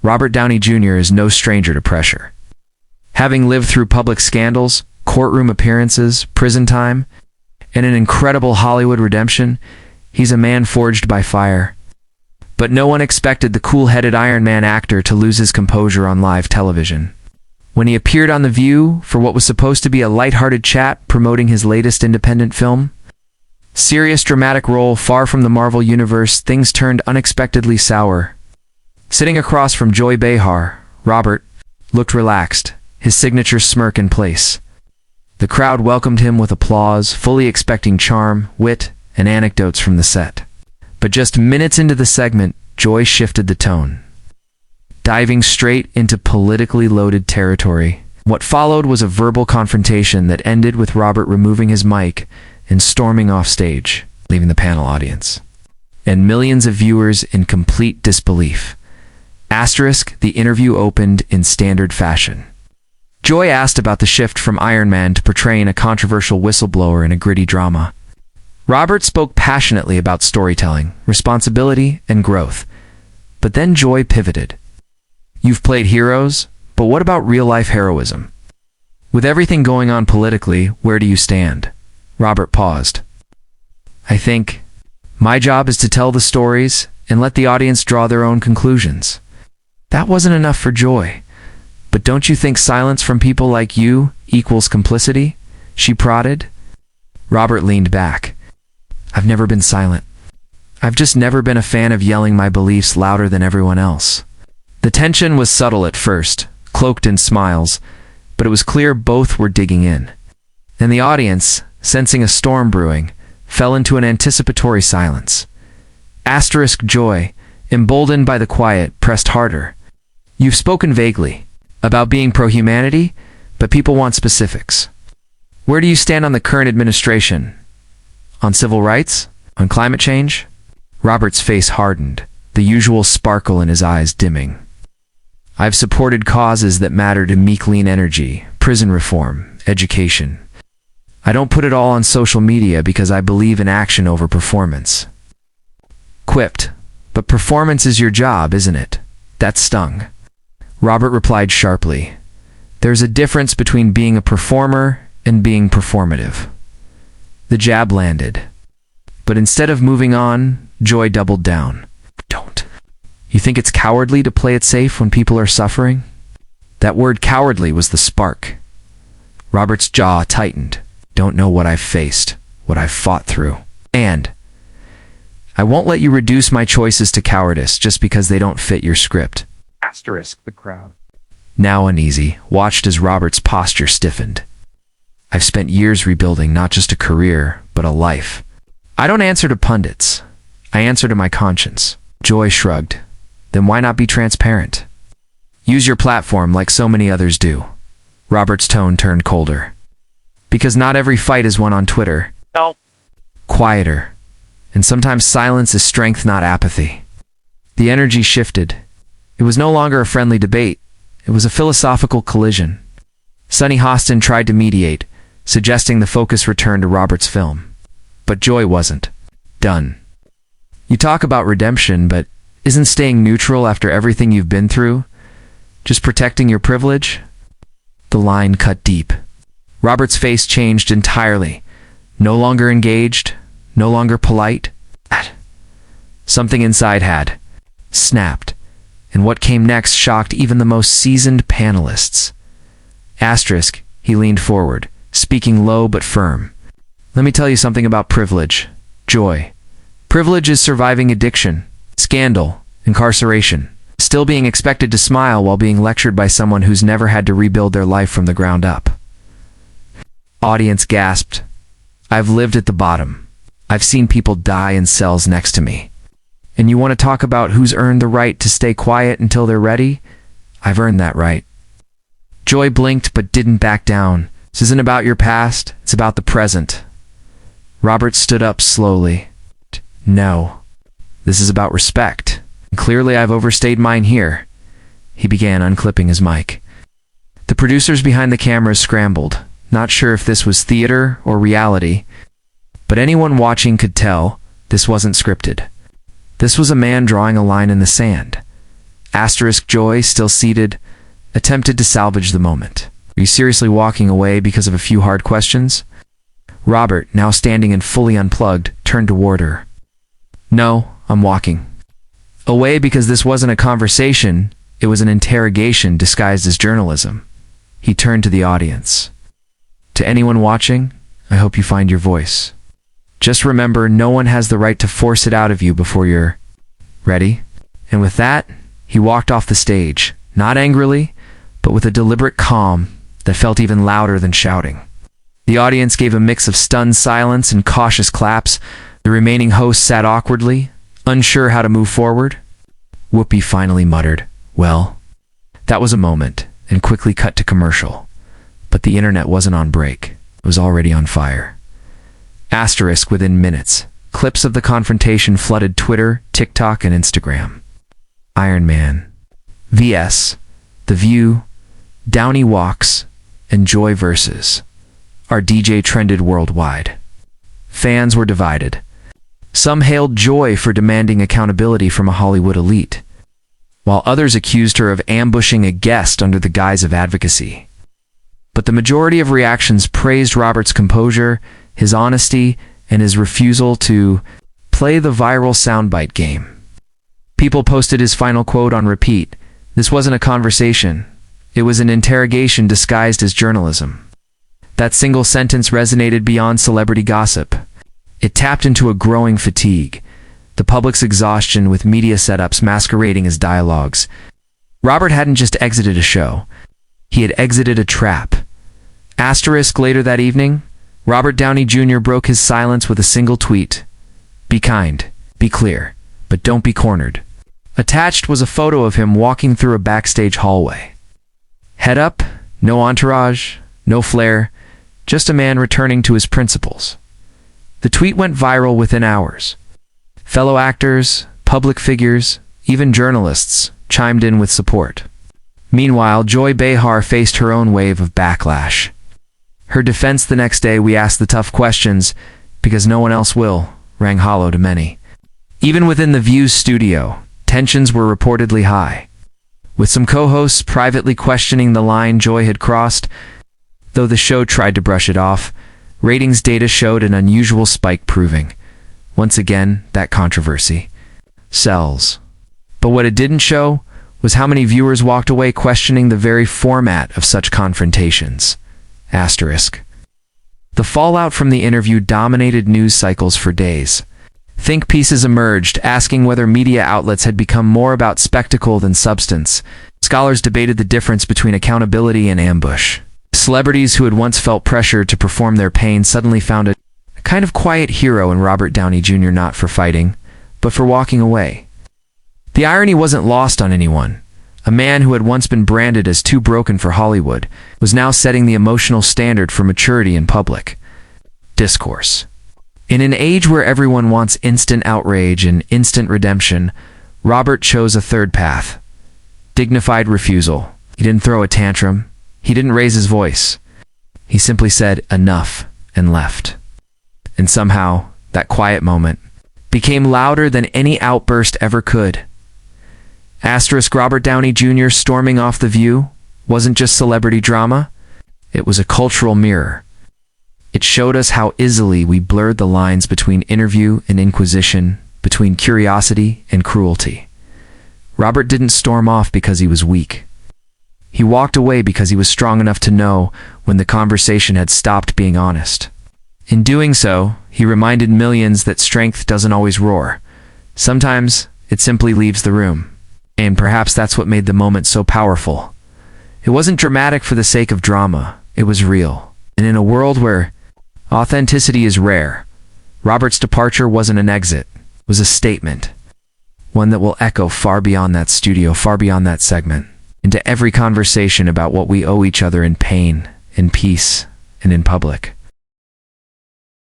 Robert Downey Jr. is no stranger to pressure. Having lived through public scandals, courtroom appearances, prison time, and an incredible Hollywood redemption, he's a man forged by fire. But no one expected the cool-headed Iron Man actor to lose his composure on live television. When he appeared on The View for what was supposed to be a lighthearted chat promoting his latest independent film, serious dramatic role far from the Marvel Universe, things turned unexpectedly sour. Sitting across from Joy Behar, Robert looked relaxed, his signature smirk in place. The crowd welcomed him with applause, fully expecting charm, wit, and anecdotes from the set. But just minutes into the segment, Joy shifted the tone, diving straight into politically loaded territory. What followed was a verbal confrontation that ended with Robert removing his mic and storming off stage, leaving the panel audience and millions of viewers in complete disbelief. Asterisk, the interview opened in standard fashion. Joy asked about the shift from Iron Man to portraying a controversial whistleblower in a gritty drama. Robert spoke passionately about storytelling, responsibility, and growth. But then Joy pivoted. You've played heroes, but what about real-life heroism? With everything going on politically, where do you stand? Robert paused. I think my job is to tell the stories and let the audience draw their own conclusions. That wasn't enough for Joy. But don't you think silence from people like you equals complicity? She prodded. Robert leaned back. I've never been silent. I've just never been a fan of yelling my beliefs louder than everyone else. The tension was subtle at first, cloaked in smiles, but it was clear both were digging in. And the audience, sensing a storm brewing, fell into an anticipatory silence. Asterisk Joy, emboldened by the quiet, pressed harder. You've spoken vaguely about being pro-humanity, but people want specifics. Where do you stand on the current administration? On civil rights? On climate change? Robert's face hardened, the usual sparkle in his eyes dimming. I've supported causes that matter to me: clean energy, prison reform, education. I don't put it all on social media because I believe in action over performance. Quipped, but performance is your job, isn't it? That stung. Robert replied sharply, there's a difference between being a performer and being performative. The jab landed. But instead of moving on, Joy doubled down. Don't. You think it's cowardly to play it safe when people are suffering? That word cowardly was the spark. Robert's jaw tightened. Don't know what I've faced, what I've fought through. And I won't let you reduce my choices to cowardice just because they don't fit your script. Asterisk, the crowd, now uneasy, watched as Robert's posture stiffened. I've spent years rebuilding not just a career, but a life. I don't answer to pundits. I answer to my conscience. Joy shrugged. Then why not be transparent? Use your platform like so many others do. Robert's tone turned colder. Because not every fight is won on Twitter. No. Quieter. And sometimes silence is strength, not apathy. The energy shifted. It was no longer a friendly debate. It was a philosophical collision. Sunny Hostin tried to mediate, suggesting the focus return to Robert's film. But Joy wasn't done. You talk about redemption, but isn't staying neutral after everything you've been through just protecting your privilege? The line cut deep. Robert's face changed entirely. No longer engaged, no longer polite. Something inside had snapped. And what came next shocked even the most seasoned panelists. Asterisk, he leaned forward, speaking low but firm. Let me tell you something about privilege. Joy. Privilege is surviving addiction, scandal, incarceration, still being expected to smile while being lectured by someone who's never had to rebuild their life from the ground up. Audience gasped. I've lived at the bottom. I've seen people die in cells next to me. And you want to talk about who's earned the right to stay quiet until they're ready? I've earned that right. Joy blinked but didn't back down. This isn't about your past, it's about the present. Robert stood up slowly. No. This is about respect. Clearly I've overstayed mine here. He began unclipping his mic. The producers behind the cameras scrambled, not sure if this was theater or reality, but anyone watching could tell this wasn't scripted. This was a man drawing a line in the sand. Joy, still seated, attempted to salvage the moment. Are you seriously walking away because of a few hard questions? Robert, now standing and fully unplugged, turned toward her. No, I'm walking. Away because this wasn't a conversation, it was an interrogation disguised as journalism. He turned to the audience. To anyone watching, I hope you find your voice. Just remember, no one has the right to force it out of you before you're ready. And with that, he walked off the stage, not angrily, but with a deliberate calm that felt even louder than shouting. The audience gave a mix of stunned silence and cautious claps. The remaining host sat awkwardly, unsure how to move forward. Whoopi finally muttered, "Well." That was a moment, and quickly cut to commercial. But the internet wasn't on break. It was already on fire. Within minutes, clips of the confrontation flooded Twitter, TikTok, and Instagram. Iron Man vs. The View, Downey walks, and Joy versus our DJ trended worldwide. Fans were divided. Some hailed Joy for demanding accountability from a Hollywood elite, while others accused her of ambushing a guest under the guise of advocacy. But the majority of reactions praised Robert's composure, his honesty, and his refusal to play the viral soundbite game. People posted his final quote on repeat. This wasn't a conversation. It was an interrogation disguised as journalism. That single sentence resonated beyond celebrity gossip. It tapped into a growing fatigue, the public's exhaustion with media setups masquerading as dialogues. Robert hadn't just exited a show. He had exited a trap. Later that evening, Robert Downey Jr. broke his silence with a single tweet. Be kind, be clear, but don't be cornered. Attached was a photo of him walking through a backstage hallway. Head up, no entourage, no flair, just a man returning to his principles. The tweet went viral within hours. Fellow actors, public figures, even journalists chimed in with support. Meanwhile, Joy Behar faced her own wave of backlash. Her defense the next day, "We asked the tough questions because no one else will," rang hollow to many. Even within the View's studio, tensions were reportedly high, with some co-hosts privately questioning the line Joy had crossed. Though the show tried to brush it off, ratings data showed an unusual spike, proving, once again, that controversy sells. But what it didn't show was how many viewers walked away questioning the very format of such confrontations. The fallout from the interview dominated news cycles for days. Think pieces emerged, asking whether media outlets had become more about spectacle than substance. Scholars debated the difference between accountability and ambush. Celebrities who had once felt pressure to perform their pain suddenly found a kind of quiet hero in Robert Downey Jr., not for fighting, but for walking away. The irony wasn't lost on anyone. A man who had once been branded as too broken for Hollywood was now setting the emotional standard for maturity in public discourse. In an age where everyone wants instant outrage and instant redemption, Robert chose a third path. Dignified refusal. He didn't throw a tantrum. He didn't raise his voice. He simply said enough and left. And somehow, that quiet moment became louder than any outburst ever could. Robert Downey Jr. storming off The View wasn't just celebrity drama. It was a cultural mirror. It showed us how easily we blurred the lines between interview and inquisition, between curiosity and cruelty. Robert didn't storm off because he was weak. He walked away because he was strong enough to know when the conversation had stopped being honest. In doing so, he reminded millions that strength doesn't always roar. Sometimes it simply leaves the room. And perhaps that's what made the moment so powerful. It wasn't dramatic for the sake of drama. It was real. And in a world where authenticity is rare, Robert's departure wasn't an exit. It was a statement. One that will echo far beyond that studio, far beyond that segment, into every conversation about what we owe each other in pain, in peace, and in public.